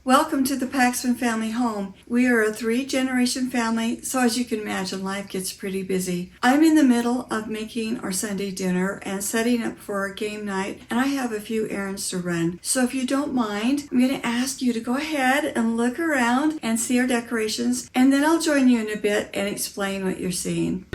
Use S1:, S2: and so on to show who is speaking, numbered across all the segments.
S1: Welcome to the Paxman family home. We are a 3-generation family, so as you can imagine, life gets pretty busy. I'm in the middle of making our Sunday dinner and setting up for our game night, and I have a few errands to run. So if you don't mind, I'm going to ask you to go ahead and look around and see our decorations, and then I'll join you in a bit and explain what you're seeing.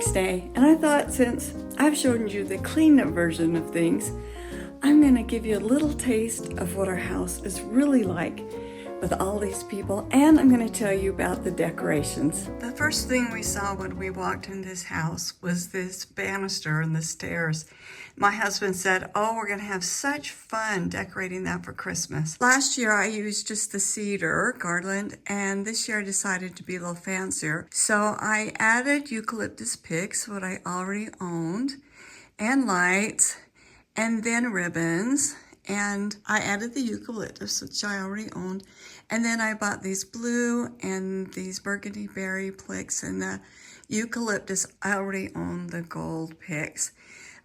S1: next day, and I thought since I've shown you the clean-up version of things, I'm gonna give you a little taste of what our house is really like with all these people, and I'm gonna tell you about the decorations. The first thing we saw when we walked in this house was this banister and the stairs. My husband said, oh, we're gonna have such fun decorating that for Christmas. Last year I used just the cedar garland, and this year I decided to be a little fancier. So I added eucalyptus picks, what I already owned, and lights, and then ribbons. And I added the eucalyptus, which I already owned. And then I bought these blue and these burgundy berry picks, and the eucalyptus, I already owned the gold picks.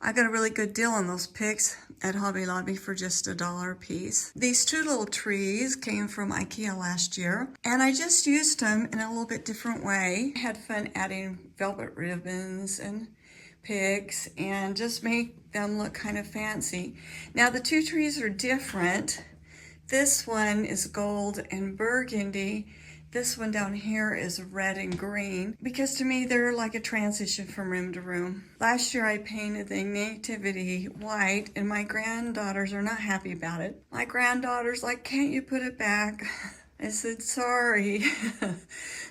S1: I got a really good deal on those picks at Hobby Lobby for just $1 a piece. These two little trees came from IKEA last year, and I just used them in a little bit different way. I had fun adding velvet ribbons and picks and just make them look kind of fancy. Now the two trees are different. This one is gold and burgundy. This one down here is red and green, because to me they're like a transition from room to room. Last year I painted the nativity white, and my granddaughters are not happy about it. My granddaughter's like, can't you put it back? I said, sorry.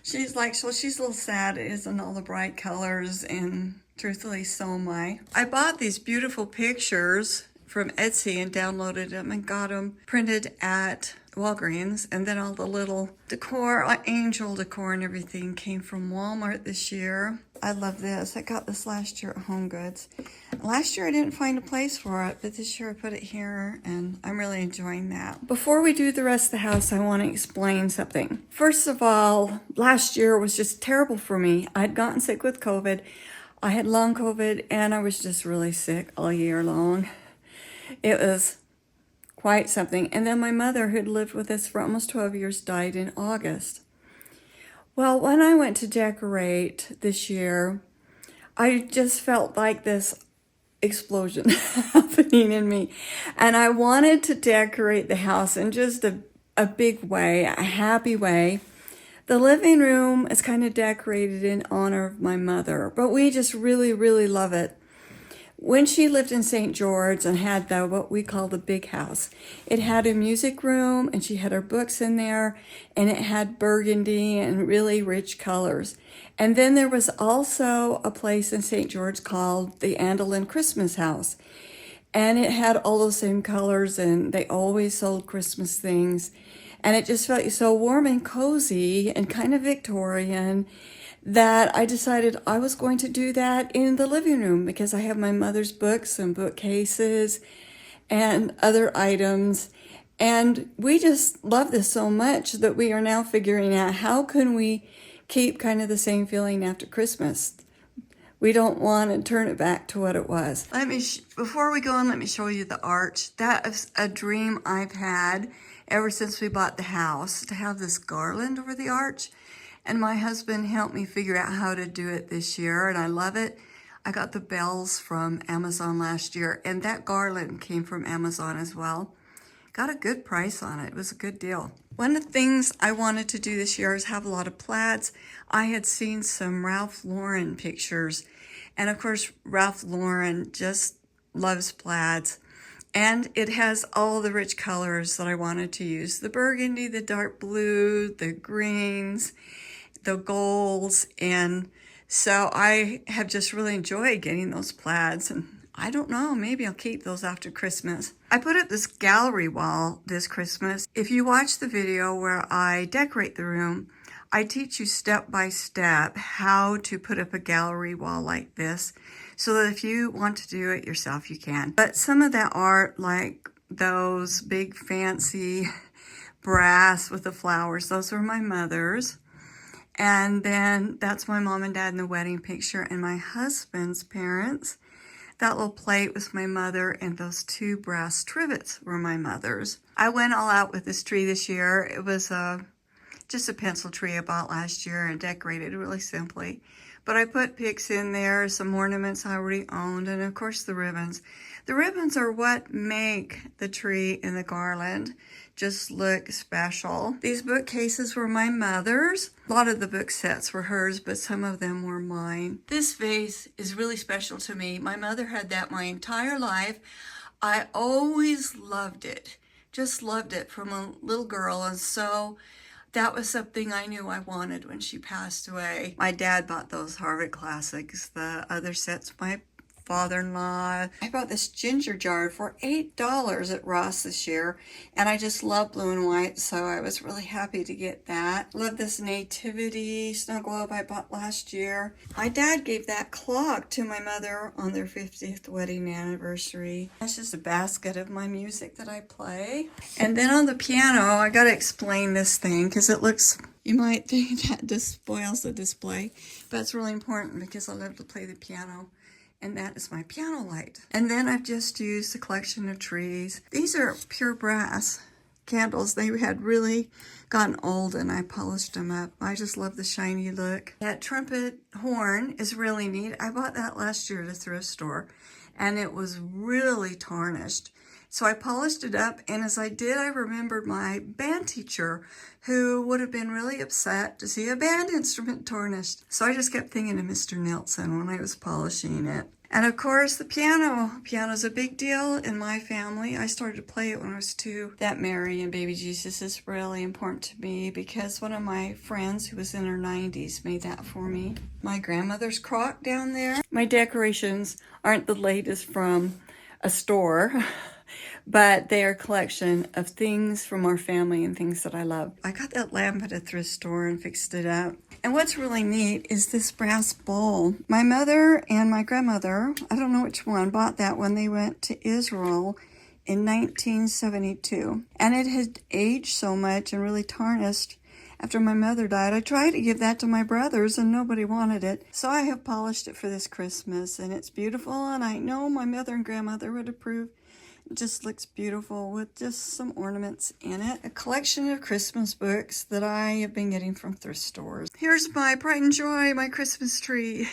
S1: She's like, so she's a little sad it isn't all the bright colors, and truthfully, so am I. I bought these beautiful pictures from Etsy and downloaded them and got them printed at Walgreens, and then all the little decor, angel decor and everything came from Walmart this year. I love this. I got this last year at Home Goods. Last year I didn't find a place for it, but this year I put it here, and I'm really enjoying that. Before we do the rest of the house, I want to explain something. First of all, last year was just terrible for me. I'd gotten sick with COVID. I had long COVID, and I was just really sick all year long. It was quite something. And then my mother, who'd lived with us for almost 12 years, died in August. Well, when I went to decorate this year, I just felt like this explosion happening in me. And I wanted to decorate the house in just a big way, a happy way. The living room is kind of decorated in honor of my mother, but we just really, really love it. When she lived in St. George and had what we call the big house, it had a music room, and she had her books in there, and it had burgundy and really rich colors. And then there was also a place in St. George called the Andelin Christmas House, and it had all those same colors, and they always sold Christmas things. And it just felt so warm and cozy and kind of Victorian that I decided I was going to do that in the living room, because I have my mother's books and bookcases and other items. And we just love this so much that we are now figuring out how can we keep kind of the same feeling after Christmas. We don't want to turn it back to what it was. Before we go on, let me show you the arch. That is a dream I've had ever since we bought the house, to have this garland over the arch. And my husband helped me figure out how to do it this year, and I love it. I got the bells from Amazon last year, and that garland came from Amazon as well. Got a good price on it. It was a good deal. One of the things I wanted to do this year is have a lot of plaids. I had seen some Ralph Lauren pictures, and of course Ralph Lauren just loves plaids. And it has all the rich colors that I wanted to use. The burgundy, the dark blue, the greens, the golds. And so I have just really enjoyed getting those plaids. And I don't know, maybe I'll keep those after Christmas. I put up this gallery wall this Christmas. If you watch the video where I decorate the room, I teach you step by step how to put up a gallery wall like this, so that if you want to do it yourself, you can. But some of that art, like those big fancy brass with the flowers, those were my mother's. And then that's my mom and dad in the wedding picture, and my husband's parents. That little plate was my mother, and those two brass trivets were my mother's. I went all out with this tree this year. It was just a pencil tree I bought last year and decorated really simply. But I put picks in there, some ornaments I already owned, and of course the ribbons. The ribbons are what make the tree and the garland just look special. These bookcases were my mother's. A lot of the book sets were hers, but some of them were mine. This vase is really special to me. My mother had that my entire life. I always loved it, just loved it from a little girl, and so that was something I knew I wanted when she passed away. My dad bought those Harvard Classics. The other sets, my father-in-law. I bought this ginger jar for $8 at Ross this year, and I just love blue and white, so I was really happy to get that. Love this nativity snow globe I bought last year. My dad gave that clock to my mother on their 50th wedding anniversary. That's just a basket of my music that I play. And then on the piano, I gotta explain this thing because it looks, you might think that just spoils the display, but it's really important because I love to play the piano. And that is my piano light. And then I've just used a collection of trees. These are pure brass candles. They had really gotten old and I polished them up. I just love the shiny look. That trumpet horn is really neat. I bought that last year at a thrift store and it was really tarnished. So I polished it up, and as I did, I remembered my band teacher who would have been really upset to see a band instrument tarnished. So I just kept thinking of Mr. Nelson when I was polishing it. And of course, the piano. Piano's a big deal in my family. I started to play it when I was 2. That Mary and Baby Jesus is really important to me because one of my friends who was in her 90s made that for me. My grandmother's crock down there. My decorations aren't the latest from a store, but they are a collection of things from our family and things that I love. I got that lamp at a thrift store and fixed it up. And what's really neat is this brass bowl. My mother and my grandmother, I don't know which one, bought that when they went to Israel in 1972. And it had aged so much and really tarnished after my mother died. I tried to give that to my brothers and nobody wanted it. So I have polished it for this Christmas and it's beautiful, and I know my mother and grandmother would approve. It just looks beautiful with just some ornaments in it. A collection of Christmas books that I have been getting from thrift stores. Here's my pride and joy, my Christmas tree.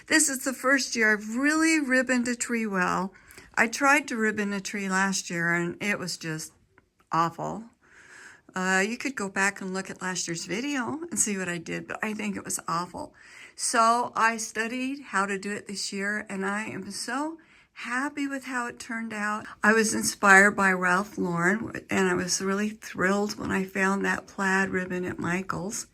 S1: This is the first year I've really ribboned a tree well. I tried to ribbon a tree last year and it was just awful. You could go back and look at last year's video and see what I did, but I think it was awful. So I studied how to do it this year, and I am so happy with how it turned out. I was inspired by Ralph Lauren, and I was really thrilled when I found that plaid ribbon at Michael's.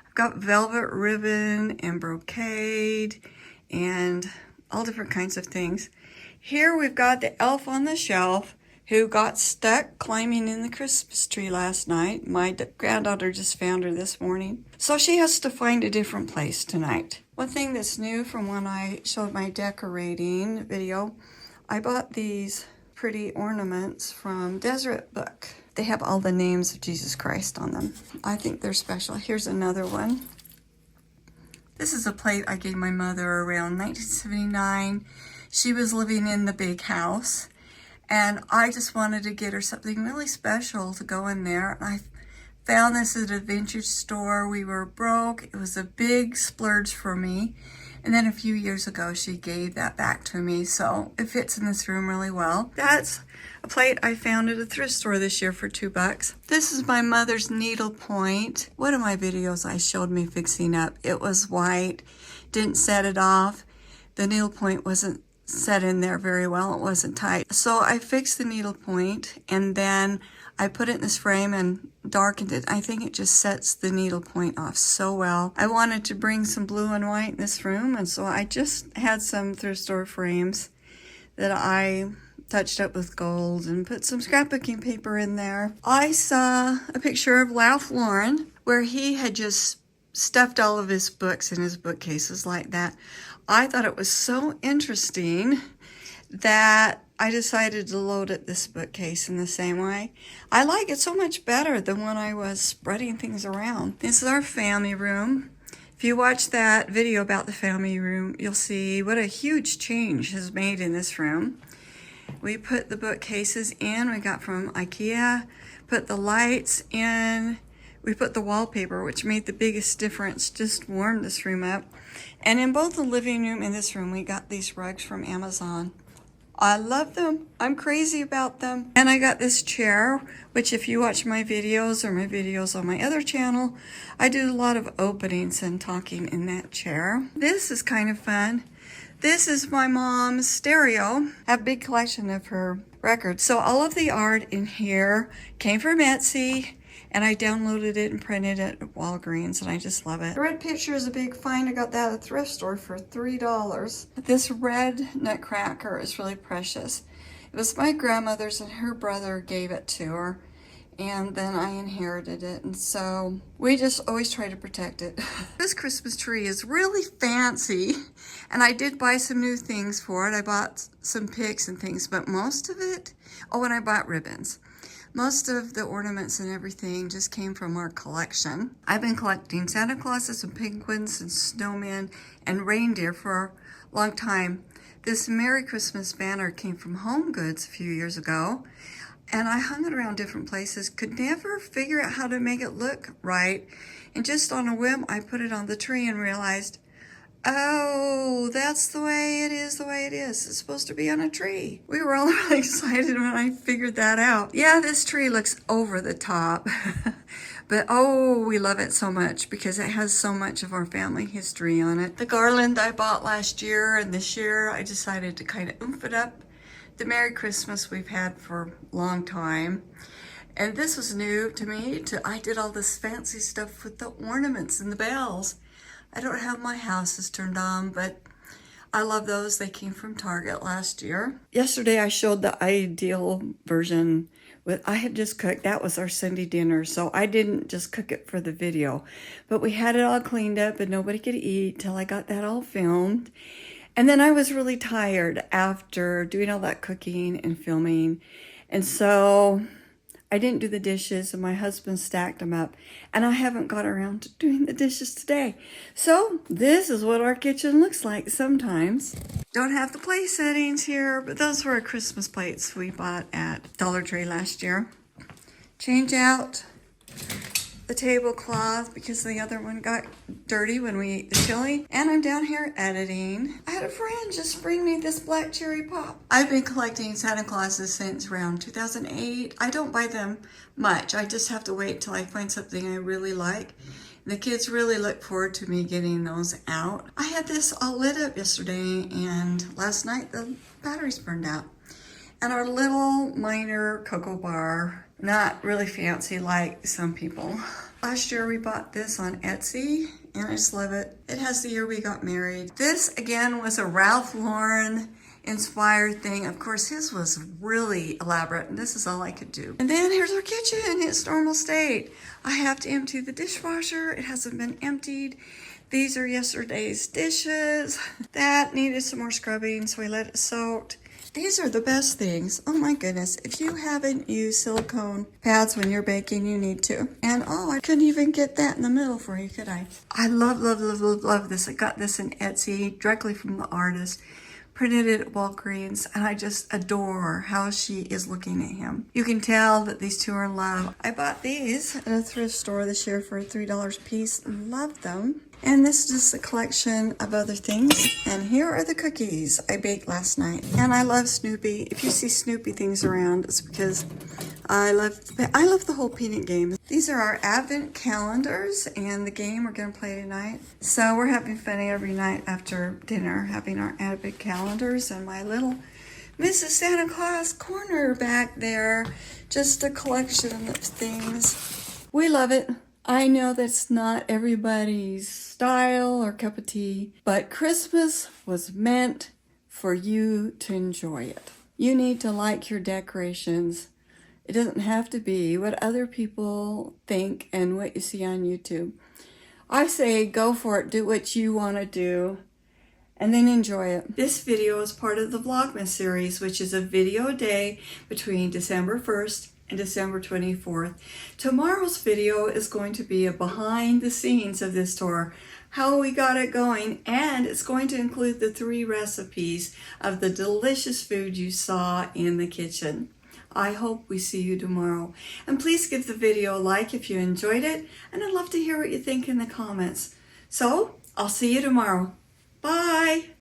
S1: I've got velvet ribbon and brocade and all different kinds of things. Here we've got the elf on the shelf who got stuck climbing in the Christmas tree last night. My granddaughter just found her this morning. So she has to find a different place tonight. One thing that's new from when I showed my decorating video, I bought these pretty ornaments from Deseret Book. They have all the names of Jesus Christ on them. I think they're special. Here's another one. This is a plate I gave my mother around 1979. She was living in the big house, and I just wanted to get her something really special to go in there. I found this at a vintage store. We were broke. It was a big splurge for me. And then a few years ago, she gave that back to me. So it fits in this room really well. That's a plate I found at a thrift store this year for $2. This is my mother's needlepoint. One of my videos I showed me fixing up. It was white, didn't set it off. The needlepoint wasn't set in there very well. It wasn't tight. So I fixed the needlepoint and then I put it in this frame and darkened it. I think it just sets the needlepoint off so well. I wanted to bring some blue and white in this room, and so I just had some thrift store frames that I touched up with gold and put some scrapbooking paper in there. I saw a picture of Ralph Lauren where he had just stuffed all of his books in his bookcases like that. I thought it was so interesting that I decided to load up this bookcase in the same way. I like it so much better than when I was spreading things around. This is our family room. If you watch that video about the family room, you'll see what a huge change has made in this room. We put the bookcases in, we got from IKEA, put the lights in, we put the wallpaper, which made the biggest difference, just warmed this room up. And in both the living room and this room, we got these rugs from Amazon. I love them. I'm crazy about them. And I got this chair, which if you watch my videos or my videos on my other channel, I do a lot of openings and talking in that chair. This is kind of fun. This is my mom's stereo. I have a big collection of her records. So all of the art in here came from Etsy, and I downloaded it and printed it at Walgreens, and I just love it. The red picture is a big find. I got that at a thrift store for $3. This red nutcracker is really precious. It was my grandmother's, and her brother gave it to her, and then I inherited it, and so we just always try to protect it. This Christmas tree is really fancy, and I did buy some new things for it. I bought some picks and things, but most of it, oh, and I bought ribbons. Most of the ornaments and everything just came from our collection. I've been collecting Santa Clauses and penguins and snowmen and reindeer for a long time. This Merry Christmas banner came from Home Goods a few years ago, and I hung it around different places, could never figure out how to make it look right. And just on a whim, I put it on the tree and realized, oh, that's the way it is, It's supposed to be on a tree. We were all really excited when I figured that out. Yeah, this tree looks over the top, but oh, we love it so much because it has so much of our family history on it. The garland I bought last year, and this year I decided to kind of oomph it up. The Merry Christmas we've had for a long time. And this was new to me. I did all this fancy stuff with the ornaments and the bells. I don't have my houses turned on, but I love those. They came from Target last year. Yesterday I showed the ideal version. I had just cooked. That was our Sunday dinner, so I didn't just cook it for the video. But we had it all cleaned up and nobody could eat till I got that all filmed. And then I was really tired after doing all that cooking and filming. And so I didn't do the dishes, and my husband stacked them up, and I haven't got around to doing the dishes today. So this is what our kitchen looks like sometimes. Don't have the plate settings here, but those were our Christmas plates we bought at Dollar Tree last year. Change out the tablecloth because the other one got dirty when we ate the chili. And I'm down here editing. I had a friend just bring me this black cherry pop. I've been collecting Santa Clauses since around 2008. I don't buy them much. I just have to wait till I find something I really like. The kids really look forward to me getting those out. I had this all lit up yesterday, and last night the batteries burned out. And our little minor cocoa bar, not really fancy like some people. Last year we bought this on Etsy, and I just love it. It has the year we got married. This again was a Ralph Lauren inspired thing. Of course, his was really elaborate, and this is all I could do. And then here's our kitchen in its normal state. I have to empty the dishwasher. It hasn't been emptied. These are yesterday's dishes. That needed some more scrubbing, so we let it soak. These are the best things. Oh my goodness. If you haven't used silicone pads when you're baking, you need to. And oh, I couldn't even get that in the middle for you, could I? I love, love, love, love, love this. I got this in Etsy directly from the artist. Printed it at Walgreens, and I just adore how she is looking at him. You can tell that these two are in love. I bought these at a thrift store this year for $3 a piece. Love them. And this is just a collection of other things. And here are the cookies I baked last night. And I love Snoopy. If you see Snoopy things around, it's because I love the whole peanut game. These are our advent calendars and the game we're going to play tonight. So we're having fun every night after dinner, having our advent calendars and my little Mrs. Santa Claus corner back there. Just a collection of things. We love it. I know that's not everybody's style or cup of tea, but Christmas was meant for you to enjoy it. You need to like your decorations. It doesn't have to be what other people think and what you see on YouTube. I say go for it, do what you want to do, and then enjoy it. This video is part of the Vlogmas series, which is a video a day between December 1st and December 24th. Tomorrow's video is going to be a behind the scenes of this tour, how we got it going, and it's going to include the 3 recipes of the delicious food you saw in the kitchen. I hope we see you tomorrow. And please give the video a like if you enjoyed it, and I'd love to hear what you think in the comments. So, I'll see you tomorrow. Bye!